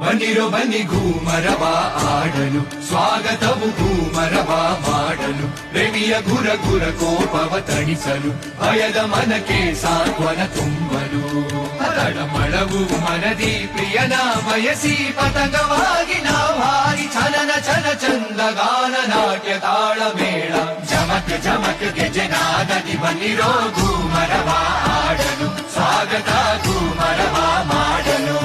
ಬನ್ನಿರೋ ಬನ್ನಿ ಘೂಮರವ ಆಡಲು, ಸ್ವಾಗತವು ಘೂಮರವ ಮಾಡಲು, ಪ್ರೇಮಿಯ ಗುರ ಗುರ ಕೋಪವ ತಣಿಸಲು, ಭಯದ ಮನಕ್ಕೆ ಸಾಂತ್ವನ ತುಂಬಲು. ತಳಮಳವು ಮನದಿ ಪ್ರಿಯನ ಬಯಸಿ ಪತಂಗವಾಗಿ ನಾವಾರಿ ಚಲನ ಚಲ ಚಂದ ಗಾನ ನಾಟ್ಯ ತಾಳ ಮೇಳ ಜಮಕ್ ಜಮಕ್ ಗೆಜನಾದದಿ. ಬನ್ನಿರೋ ಘೂಮರವ ಆಡಲು, ಸ್ವಾಗತ ಘೂಮರವ ಮಾಡಲು.